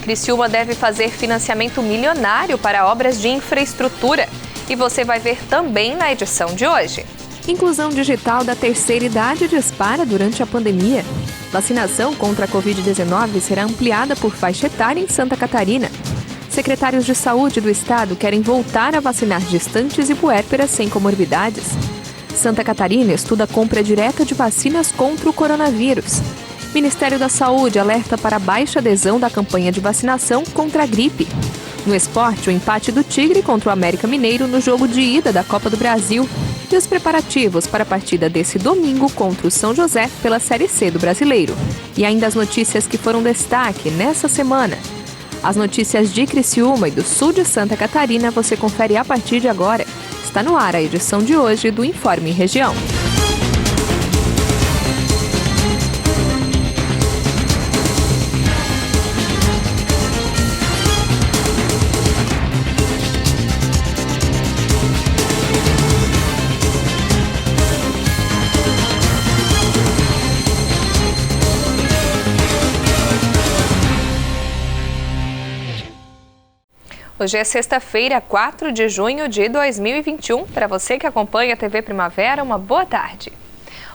Criciúma deve fazer financiamento milionário para obras de infraestrutura. E você vai ver também na edição de hoje. Inclusão digital da terceira idade dispara durante a pandemia. Vacinação contra a Covid-19 será ampliada por faixa etária em Santa Catarina. Secretários de saúde do estado querem voltar a vacinar gestantes e puérperas sem comorbidades. Santa Catarina estuda a compra direta de vacinas contra o coronavírus. Ministério da Saúde alerta para baixa adesão da campanha de vacinação contra a gripe. No esporte, o empate do Tigre contra o América Mineiro no jogo de ida da Copa do Brasil. E os preparativos para a partida desse domingo contra o São José pela Série C do Brasileiro. E ainda as notícias que foram destaque nessa semana. As notícias de Criciúma e do sul de Santa Catarina você confere a partir de agora. Está no ar a edição de hoje do Informe Região. Hoje é sexta-feira, 4 de junho de 2021. Para você que acompanha a TV Primavera, uma boa tarde.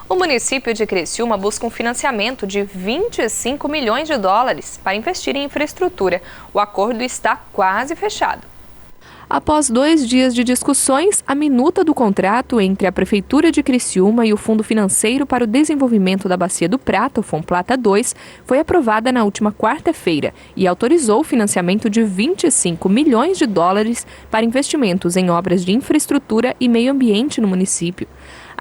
O município de Criciúma busca um financiamento de 25 milhões de dólares para investir em infraestrutura. O acordo está quase fechado. Após 2 dias de discussões, a minuta do contrato entre a Prefeitura de Criciúma e o Fundo Financeiro para o Desenvolvimento da Bacia do Prata, o Fomplata 2, foi aprovada na última quarta-feira e autorizou o financiamento de 25 milhões de dólares para investimentos em obras de infraestrutura e meio ambiente no município.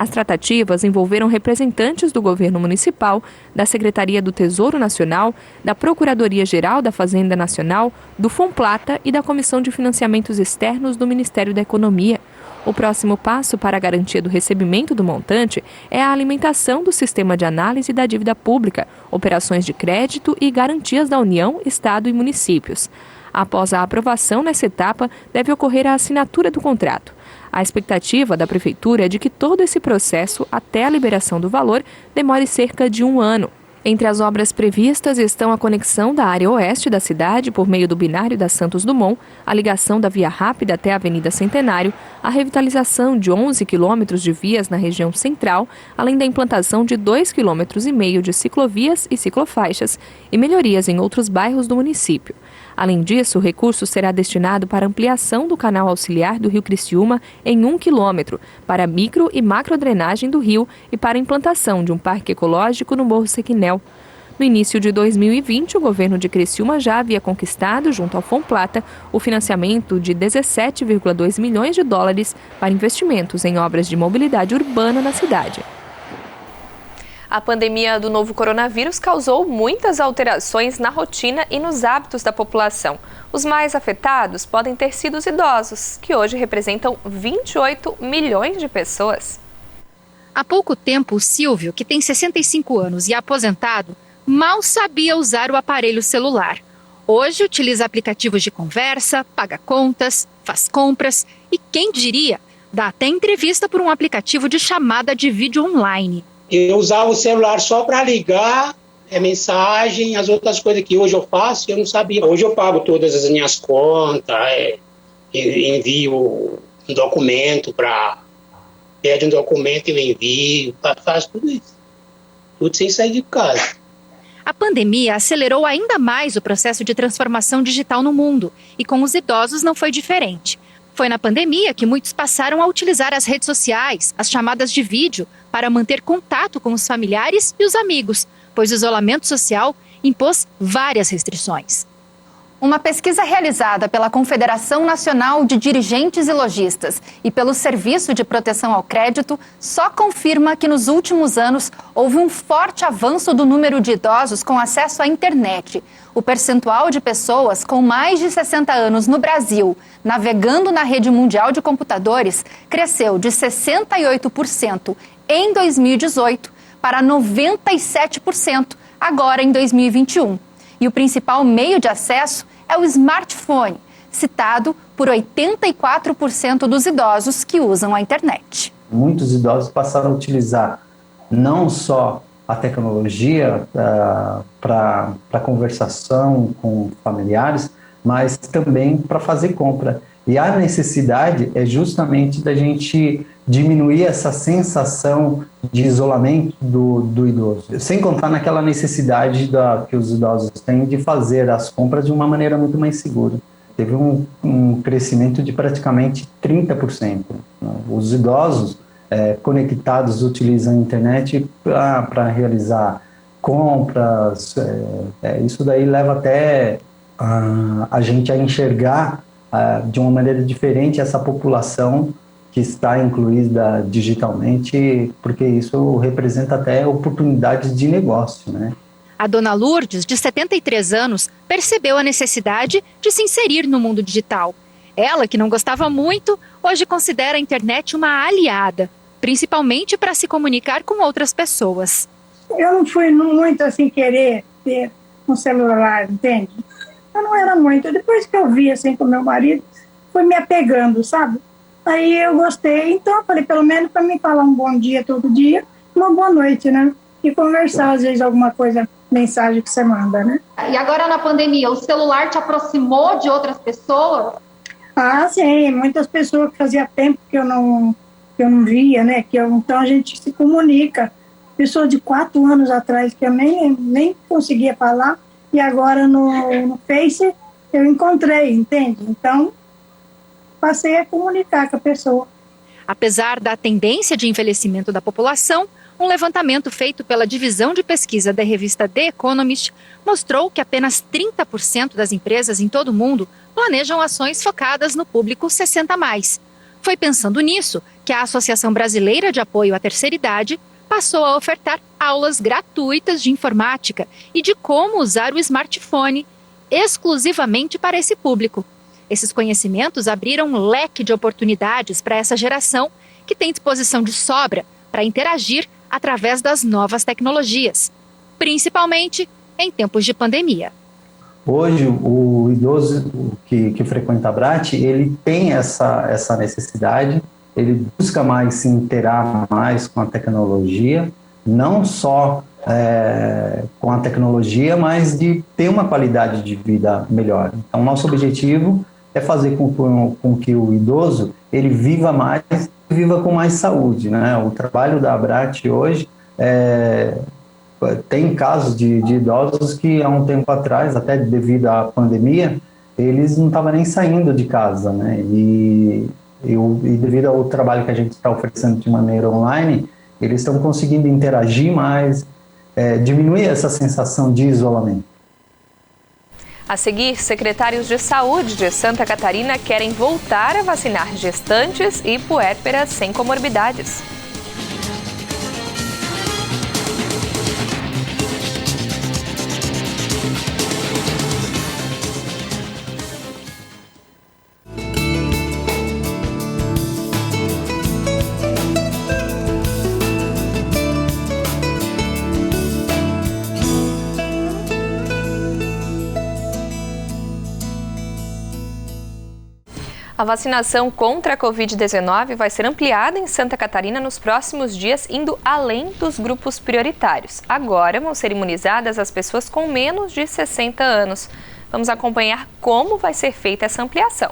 As tratativas envolveram representantes do governo municipal, da Secretaria do Tesouro Nacional, da Procuradoria-Geral da Fazenda Nacional, do Fomplata e da Comissão de Financiamentos Externos do Ministério da Economia. O próximo passo para a garantia do recebimento do montante é a alimentação do sistema de análise da dívida pública, operações de crédito e garantias da União, Estado e municípios. Após a aprovação nessa etapa, deve ocorrer a assinatura do contrato. A expectativa da Prefeitura é de que todo esse processo, até a liberação do valor, demore cerca de 1 ano. Entre as obras previstas estão a conexão da área oeste da cidade por meio do binário da Santos Dumont, a ligação da Via Rápida até a Avenida Centenário, a revitalização de 11 quilômetros de vias na região central, além da implantação de 2,5 quilômetros de ciclovias e ciclofaixas e melhorias em outros bairros do município. Além disso, o recurso será destinado para ampliação do canal auxiliar do Rio Criciúma em 1 quilômetro, para micro e macrodrenagem do rio e para a implantação de um parque ecológico no Morro Sequinel. No início de 2020, o governo de Criciúma já havia conquistado, junto ao Fomplata, o financiamento de 17,2 milhões de dólares para investimentos em obras de mobilidade urbana na cidade. A pandemia do novo coronavírus causou muitas alterações na rotina e nos hábitos da população. Os mais afetados podem ter sido os idosos, que hoje representam 28 milhões de pessoas. Há pouco tempo, o Silvio, que tem 65 anos e é aposentado, mal sabia usar o aparelho celular. Hoje utiliza aplicativos de conversa, paga contas, faz compras e, quem diria, dá até entrevista por um aplicativo de chamada de vídeo online. Eu usava o celular só para ligar, mensagem, as outras coisas que hoje eu faço, eu não sabia. Hoje eu pago todas as minhas contas, envio um documento pede um documento e eu envio, faço tudo isso. Tudo sem sair de casa. A pandemia acelerou ainda mais o processo de transformação digital no mundo e com os idosos não foi diferente. Foi na pandemia que muitos passaram a utilizar as redes sociais, as chamadas de vídeo, para manter contato com os familiares e os amigos, pois o isolamento social impôs várias restrições. Uma pesquisa realizada pela Confederação Nacional de Dirigentes e Lojistas e pelo Serviço de Proteção ao Crédito só confirma que nos últimos anos houve um forte avanço do número de idosos com acesso à internet. O percentual de pessoas com mais de 60 anos no Brasil navegando na rede mundial de computadores cresceu de 68% em 2018 para 97% agora em 2021. E o principal meio de acesso é o smartphone, citado por 84% dos idosos que usam a internet. Muitos idosos passaram a utilizar não só a tecnologia para conversação com familiares, mas também para fazer compra. E a necessidade é justamente da gente diminuir essa sensação de isolamento do idoso. Sem contar naquela necessidade que os idosos têm de fazer as compras de uma maneira muito mais segura. Teve um crescimento de praticamente 30%. Os idosos conectados utilizam a internet para realizar compras. Isso daí leva até a gente a enxergar de uma maneira diferente essa população que está incluída digitalmente, porque isso representa até oportunidades de negócio, né? A dona Lourdes, de 73 anos, percebeu a necessidade de se inserir no mundo digital. Ela, que não gostava muito, hoje considera a internet uma aliada, principalmente para se comunicar com outras pessoas. Eu não fui muito assim querer ter um celular, entende? Eu não era muito. Depois que eu vi assim com meu marido, foi me apegando, sabe? Aí eu gostei, então eu falei, pelo menos para mim falar um bom dia todo dia, uma boa noite, né? E conversar, às vezes, alguma coisa, mensagem que você manda, né? E agora na pandemia, o celular te aproximou de outras pessoas? Ah, sim, muitas pessoas que fazia tempo que eu não via, né? Então a gente se comunica. Pessoa de 4 anos atrás que eu nem conseguia falar, e agora no Face eu encontrei, entende? Então, passei a comunicar com a pessoa. Apesar da tendência de envelhecimento da população, um levantamento feito pela divisão de pesquisa da revista The Economist mostrou que apenas 30% das empresas em todo o mundo planejam ações focadas no público 60+. Foi pensando nisso que a Associação Brasileira de Apoio à Terceira Idade passou a ofertar aulas gratuitas de informática e de como usar o smartphone exclusivamente para esse público. Esses conhecimentos abriram um leque de oportunidades para essa geração que tem disposição de sobra para interagir através das novas tecnologias, principalmente em tempos de pandemia. Hoje, o idoso que frequenta a BRAT, ele tem essa necessidade, ele busca mais se interar mais com a tecnologia, não só com a tecnologia, mas de ter uma qualidade de vida melhor. Então, nosso objetivo é fazer com que o idoso ele viva mais, viva com mais saúde, né? O trabalho da BRAT hoje tem casos de idosos que há um tempo atrás, até devido à pandemia, eles não estavam nem saindo de casa, né? E devido ao trabalho que a gente está oferecendo de maneira online, eles estão conseguindo interagir mais, diminuir essa sensação de isolamento. A seguir, secretários de saúde de Santa Catarina querem voltar a vacinar gestantes e puérperas sem comorbidades. A vacinação contra a Covid-19 vai ser ampliada em Santa Catarina nos próximos dias, indo além dos grupos prioritários. Agora vão ser imunizadas as pessoas com menos de 60 anos. Vamos acompanhar como vai ser feita essa ampliação.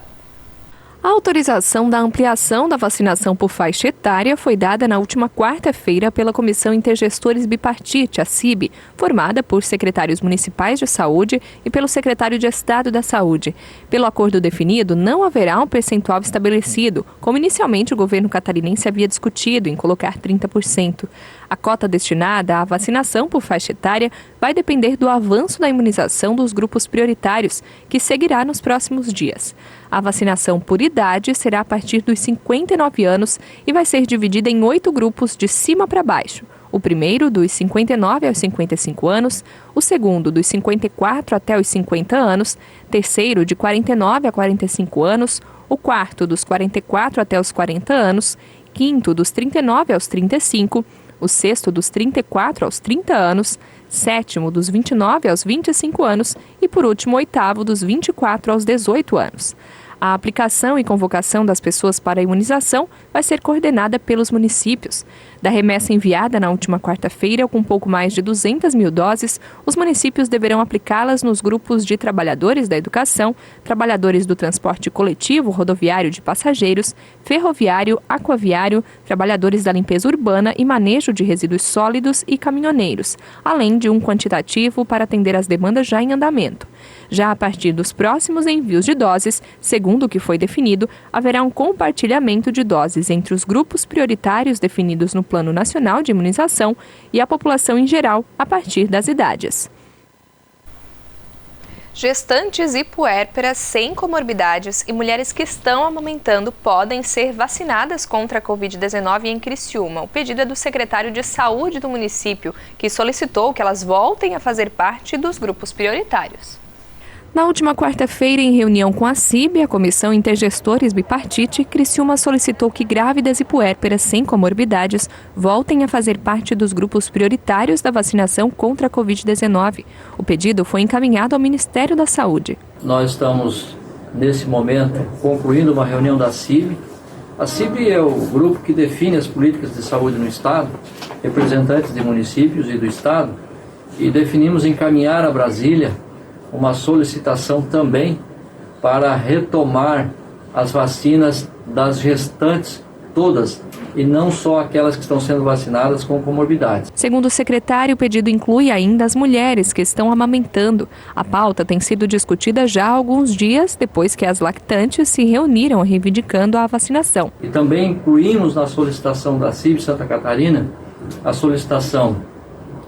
A autorização da ampliação da vacinação por faixa etária foi dada na última quarta-feira pela Comissão Intergestores Bipartite, a CIB, formada por secretários municipais de saúde e pelo secretário de Estado da Saúde. Pelo acordo definido, não haverá um percentual estabelecido, como inicialmente o governo catarinense havia discutido em colocar 30%. A cota destinada à vacinação por faixa etária vai depender do avanço da imunização dos grupos prioritários, que seguirá nos próximos dias. A vacinação por idade será a partir dos 59 anos e vai ser dividida em 8 grupos de cima para baixo. O primeiro, dos 59 aos 55 anos, o segundo, dos 54 até os 50 anos, terceiro, de 49 a 45 anos, o quarto, dos 44 até os 40 anos, quinto, dos 39 aos 35, o sexto, dos 34 aos 30 anos, sétimo, dos 29 aos 25 anos e, por último, oitavo, dos 24 aos 18 anos. A aplicação e convocação das pessoas para a imunização vai ser coordenada pelos municípios. Da remessa enviada na última quarta-feira, com pouco mais de 200 mil doses, os municípios deverão aplicá-las nos grupos de trabalhadores da educação, trabalhadores do transporte coletivo, rodoviário de passageiros, ferroviário, aquaviário, trabalhadores da limpeza urbana e manejo de resíduos sólidos e caminhoneiros, além de um quantitativo para atender às demandas já em andamento. Já a partir dos próximos envios de doses, segundo o que foi definido, haverá um compartilhamento de doses entre os grupos prioritários definidos no Plano Nacional de Imunização e a população em geral, a partir das idades. Gestantes e puérperas sem comorbidades e mulheres que estão amamentando podem ser vacinadas contra a Covid-19 em Criciúma. O pedido é do secretário de Saúde do município, que solicitou que elas voltem a fazer parte dos grupos prioritários. Na última quarta-feira, em reunião com a CIB, a Comissão Intergestores Bipartite, Criciúma solicitou que grávidas e puérperas sem comorbidades voltem a fazer parte dos grupos prioritários da vacinação contra a Covid-19. O pedido foi encaminhado ao Ministério da Saúde. Nós estamos, nesse momento, concluindo uma reunião da CIB. A CIB é o grupo que define as políticas de saúde no Estado, representantes de municípios e do Estado, e definimos encaminhar a Brasília uma solicitação também para retomar as vacinas das gestantes todas e não só aquelas que estão sendo vacinadas com comorbidades. Segundo o secretário, o pedido inclui ainda as mulheres que estão amamentando. A pauta tem sido discutida já há alguns dias, depois que as lactantes se reuniram reivindicando a vacinação. E também incluímos na solicitação da CIB Santa Catarina a solicitação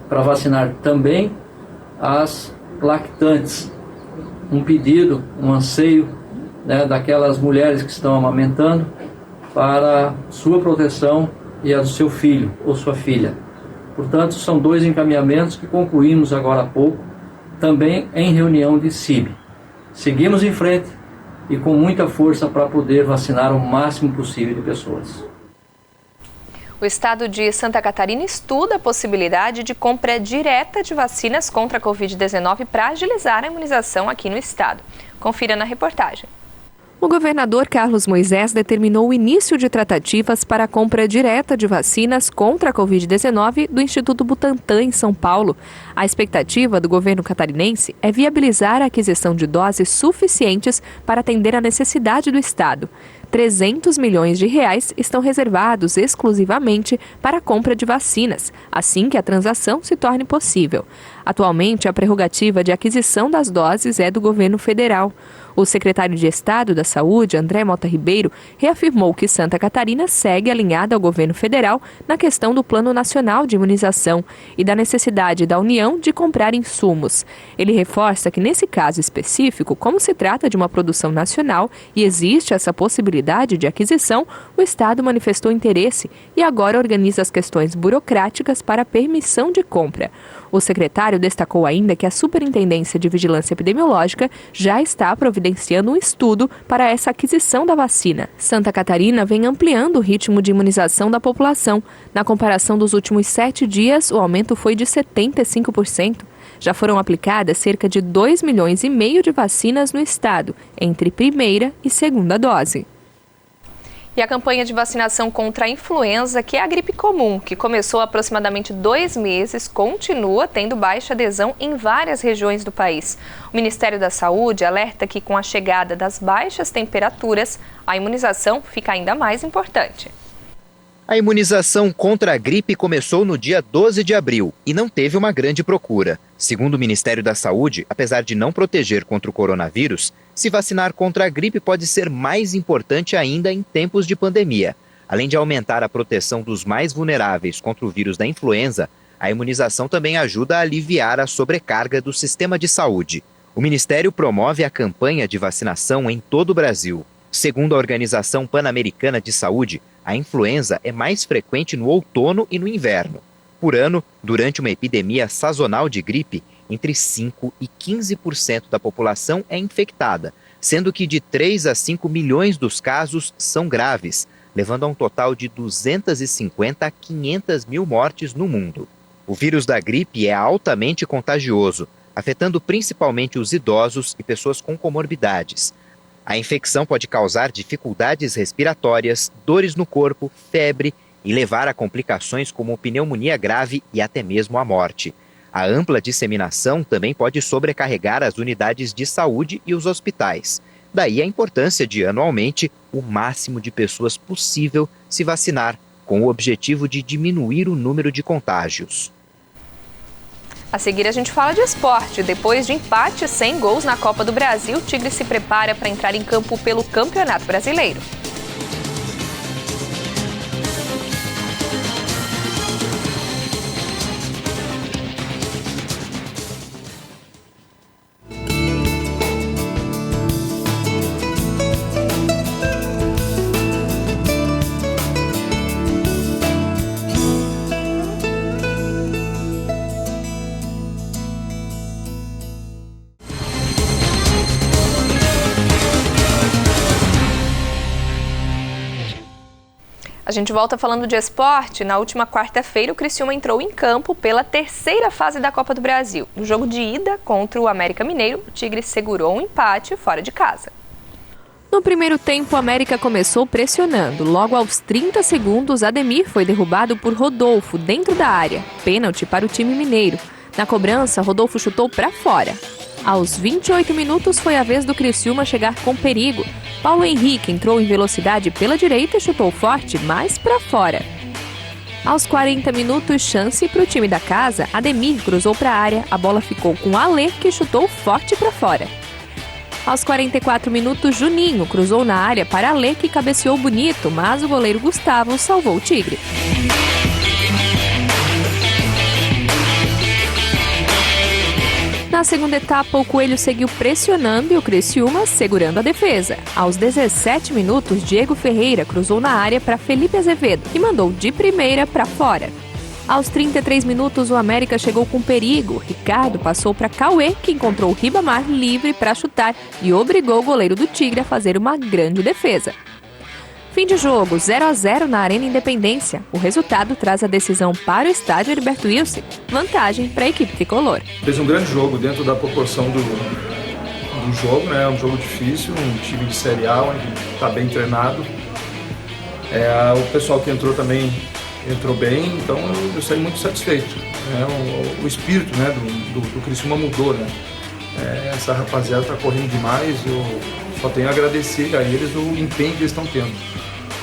para vacinar também as lactantes, um pedido, um anseio, daquelas mulheres que estão amamentando para sua proteção e a do seu filho ou sua filha. Portanto, são 2 encaminhamentos que concluímos agora há pouco, também em reunião de CIB. Seguimos em frente e com muita força para poder vacinar o máximo possível de pessoas. O estado de Santa Catarina estuda a possibilidade de compra direta de vacinas contra a Covid-19 para agilizar a imunização aqui no estado. Confira na reportagem. O governador Carlos Moisés determinou o início de tratativas para a compra direta de vacinas contra a Covid-19 do Instituto Butantan, em São Paulo. A expectativa do governo catarinense é viabilizar a aquisição de doses suficientes para atender a necessidade do estado. 300 milhões de reais estão reservados exclusivamente para a compra de vacinas, assim que a transação se torne possível. Atualmente, a prerrogativa de aquisição das doses é do governo federal. O secretário de Estado da Saúde, André Mota Ribeiro, reafirmou que Santa Catarina segue alinhada ao governo federal na questão do Plano Nacional de Imunização e da necessidade da União de comprar insumos. Ele reforça que, nesse caso específico, como se trata de uma produção nacional e existe essa possibilidade de aquisição, o Estado manifestou interesse e agora organiza as questões burocráticas para a permissão de compra. O secretário destacou ainda que a Superintendência de Vigilância Epidemiológica já está providenciando um estudo para essa aquisição da vacina. Santa Catarina vem ampliando o ritmo de imunização da população. Na comparação dos últimos 7 dias, o aumento foi de 75%. Já foram aplicadas cerca de 2,5 milhões de vacinas no estado, entre primeira e segunda dose. E a campanha de vacinação contra a influenza, que é a gripe comum, que começou há aproximadamente 2 meses, continua tendo baixa adesão em várias regiões do país. O Ministério da Saúde alerta que, com a chegada das baixas temperaturas, a imunização fica ainda mais importante. A imunização contra a gripe começou no dia 12 de abril e não teve uma grande procura. Segundo o Ministério da Saúde, apesar de não proteger contra o coronavírus, se vacinar contra a gripe pode ser mais importante ainda em tempos de pandemia. Além de aumentar a proteção dos mais vulneráveis contra o vírus da influenza, a imunização também ajuda a aliviar a sobrecarga do sistema de saúde. O Ministério promove a campanha de vacinação em todo o Brasil. Segundo a Organização Pan-Americana de Saúde, a influenza é mais frequente no outono e no inverno. Por ano, durante uma epidemia sazonal de gripe, entre 5% e 15% da população é infectada, sendo que de 3 a 5 milhões dos casos são graves, levando a um total de 250 a 500 mil mortes no mundo. O vírus da gripe é altamente contagioso, afetando principalmente os idosos e pessoas com comorbidades. A infecção pode causar dificuldades respiratórias, dores no corpo, febre e levar a complicações como pneumonia grave e até mesmo a morte. A ampla disseminação também pode sobrecarregar as unidades de saúde e os hospitais. Daí a importância de, anualmente, o máximo de pessoas possível se vacinar, com o objetivo de diminuir o número de contágios. A seguir a gente fala de esporte. Depois de empate sem gols na Copa do Brasil, o Tigre se prepara para entrar em campo pelo Campeonato Brasileiro. A gente volta falando de esporte. Na última quarta-feira, o Criciúma entrou em campo pela terceira fase da Copa do Brasil. No jogo de ida contra o América Mineiro, o Tigre segurou um empate fora de casa. No primeiro tempo, o América começou pressionando. Logo aos 30 segundos, Ademir foi derrubado por Rodolfo dentro da área. Pênalti para o time mineiro. Na cobrança, Rodolfo chutou para fora. Aos 28 minutos, foi a vez do Criciúma chegar com perigo. Paulo Henrique entrou em velocidade pela direita e chutou forte, mas para fora. Aos 40 minutos, chance para o time da casa. Ademir cruzou para a área, a bola ficou com Alê, que chutou forte para fora. Aos 44 minutos, Juninho cruzou na área para Alê, que cabeceou bonito, mas o goleiro Gustavo salvou o Tigre. Na segunda etapa, o Coelho seguiu pressionando e o Criciúma segurando a defesa. Aos 17 minutos, Diego Ferreira cruzou na área para Felipe Azevedo, que mandou de primeira para fora. Aos 33 minutos, o América chegou com perigo. Ricardo passou para Cauê, que encontrou Ribamar livre para chutar e obrigou o goleiro do Tigre a fazer uma grande defesa. Fim de jogo, 0-0 na Arena Independência. O resultado traz a decisão para o estádio Heriberto Wilson. Vantagem para a equipe tricolor. Fez um grande jogo dentro da proporção do jogo, né? Um jogo difícil, um time de Série A, onde está bem treinado. O pessoal que entrou também entrou bem, então eu saí muito satisfeito. O espírito, né, do Criciúma mudou, né? Essa rapaziada está correndo demais, eu só tenho a agradecer a eles o empenho que eles estão tendo.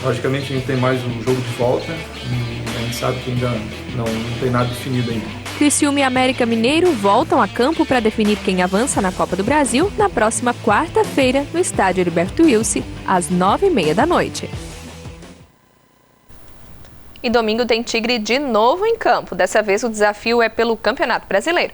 Logicamente a gente tem mais um jogo de volta e a gente sabe que ainda não tem nada definido ainda. Criciúma e América Mineiro voltam a campo para definir quem avança na Copa do Brasil na próxima quarta-feira no estádio Heriberto Wilson, às 9h30 da noite. E domingo tem Tigre de novo em campo. Dessa vez o desafio é pelo Campeonato Brasileiro.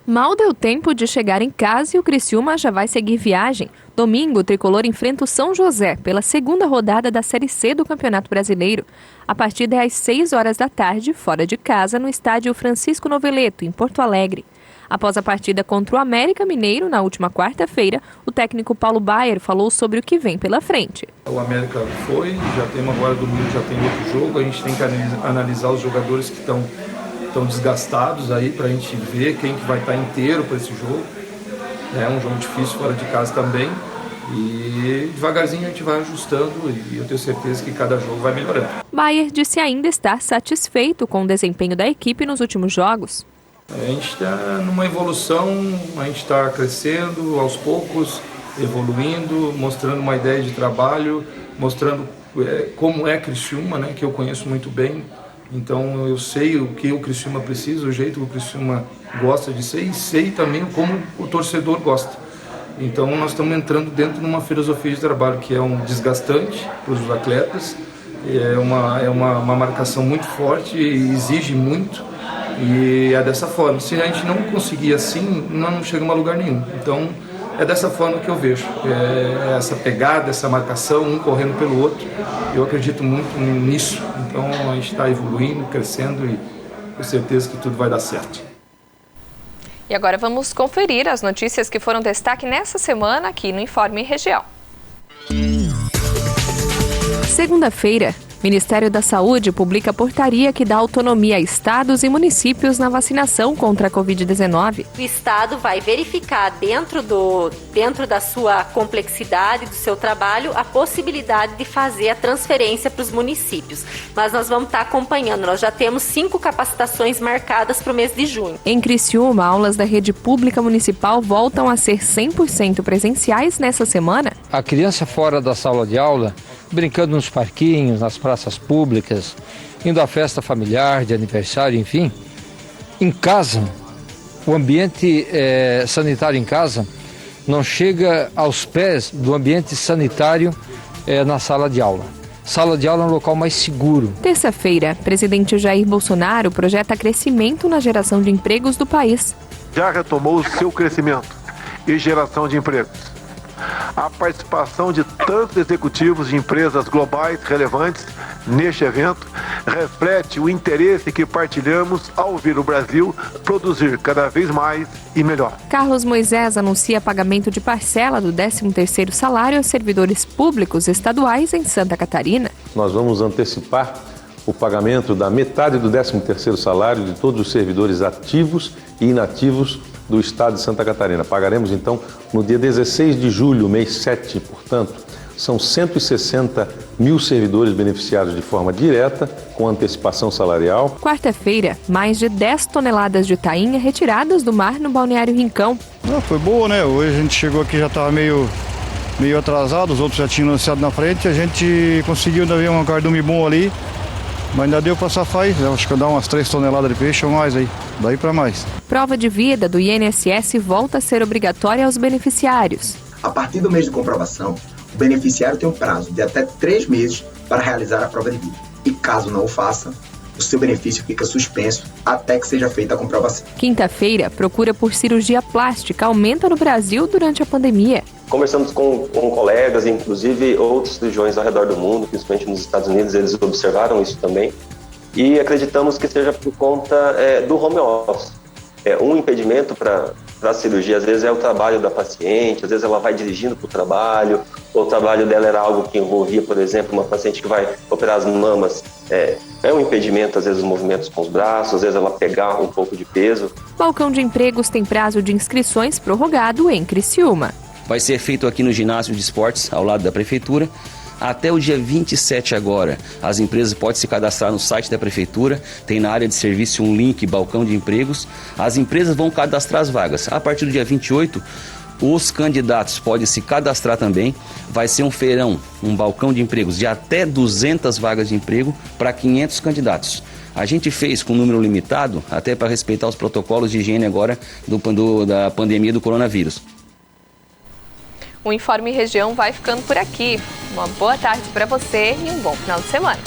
Mal deu tempo de chegar em casa e o Criciúma já vai seguir viagem. Domingo, o tricolor enfrenta o São José pela segunda rodada da Série C do Campeonato Brasileiro. A partida é às 6 horas da tarde, fora de casa, no estádio Francisco Noveleto, em Porto Alegre. Após a partida contra o América Mineiro, na última quarta-feira, o técnico Paulo Baier falou sobre o que vem pela frente. O América foi, já temos agora domingo, já tem outro jogo, a gente tem que analisar os jogadores que estão desgastados aí para a gente ver quem que vai estar inteiro para esse jogo. É um jogo difícil fora de casa também e devagarzinho a gente vai ajustando e eu tenho certeza que cada jogo vai melhorando. Baier disse ainda estar satisfeito com o desempenho da equipe nos últimos jogos. A gente está numa evolução, a gente está crescendo aos poucos, evoluindo, mostrando uma ideia de trabalho, mostrando como é Criciúma, né, que eu conheço muito bem. Então eu sei o que o Criciúma precisa, o jeito que o Criciúma gosta de ser e sei também como o torcedor gosta. Então nós estamos entrando dentro de uma filosofia de trabalho que é um desgastante para os atletas, é uma marcação muito forte e exige muito e é dessa forma. Se a gente não conseguir assim, não chegamos a lugar nenhum. Então é dessa forma que eu vejo, essa pegada, essa marcação, um correndo pelo outro. Eu acredito muito nisso, então a gente está evoluindo, crescendo e com certeza que tudo vai dar certo. E agora vamos conferir as notícias que foram destaque nessa semana aqui no Informe Região. Segunda-feira, Ministério da Saúde publica portaria que dá autonomia a estados e municípios na vacinação contra a Covid-19. O estado vai verificar dentro da sua complexidade, do seu trabalho, a possibilidade de fazer a transferência para os municípios. Mas nós vamos estar acompanhando. Nós já temos 5 capacitações marcadas para o mês de junho. Em Criciúma, aulas da rede pública municipal voltam a ser 100% presenciais nessa semana. A criança fora da sala de aula, brincando nos parquinhos, nas praças públicas, indo à festa familiar, de aniversário, enfim. Em casa, o ambiente sanitário em casa não chega aos pés do ambiente sanitário na sala de aula. Sala de aula é um local mais seguro. Terça-feira, presidente Jair Bolsonaro projeta crescimento na geração de empregos do país. Já retomou o seu crescimento e geração de empregos. A participação de tantos executivos de empresas globais relevantes neste evento reflete o interesse que partilhamos ao ver o Brasil produzir cada vez mais e melhor. Carlos Moisés anuncia pagamento de parcela do 13º salário aos servidores públicos estaduais em Santa Catarina. Nós vamos antecipar o pagamento da metade do 13º salário de todos os servidores ativos e inativos do estado de Santa Catarina. Pagaremos então no dia 16 de julho, mês 7, portanto, são 160 mil servidores beneficiados de forma direta, com antecipação salarial. Quarta-feira, mais de 10 toneladas de tainha retiradas do mar no Balneário Rincão. Foi boa, né? Hoje a gente chegou aqui, já estava meio atrasado, os outros já tinham lançado na frente, a gente conseguiu ainda ver um cardume bom ali, mas ainda deu para safar aí, acho que dá umas 3 toneladas de peixe ou mais aí, daí para mais. Prova de vida do INSS volta a ser obrigatória aos beneficiários. A partir do mês de comprovação, o beneficiário tem um prazo de até 3 meses para realizar a prova de vida. E caso não o faça, o seu benefício fica suspenso até que seja feita a comprovação. Quinta-feira, procura por cirurgia plástica aumenta no Brasil durante a pandemia. Conversamos com colegas, inclusive outras regiões ao redor do mundo, principalmente nos Estados Unidos, eles observaram isso também. E acreditamos que seja por conta do home office. Um impedimento para a cirurgia, às vezes, é o trabalho da paciente, às vezes ela vai dirigindo para o trabalho, ou o trabalho dela era algo que envolvia, por exemplo, uma paciente que vai operar as mamas. É um impedimento, às vezes, os movimentos com os braços, às vezes ela pegar um pouco de peso. Balcão de empregos tem prazo de inscrições prorrogado em Criciúma. Vai ser feito aqui no ginásio de esportes, ao lado da prefeitura. Até o dia 27 agora, as empresas podem se cadastrar no site da prefeitura, tem na área de serviço um link, balcão de empregos. As empresas vão cadastrar as vagas. A partir do dia 28, os candidatos podem se cadastrar também. Vai ser um feirão, um balcão de empregos de até 200 vagas de emprego para 500 candidatos. A gente fez com um número limitado, até para respeitar os protocolos de higiene agora da pandemia do coronavírus. O Informe Região vai ficando por aqui. Uma boa tarde para você e um bom final de semana.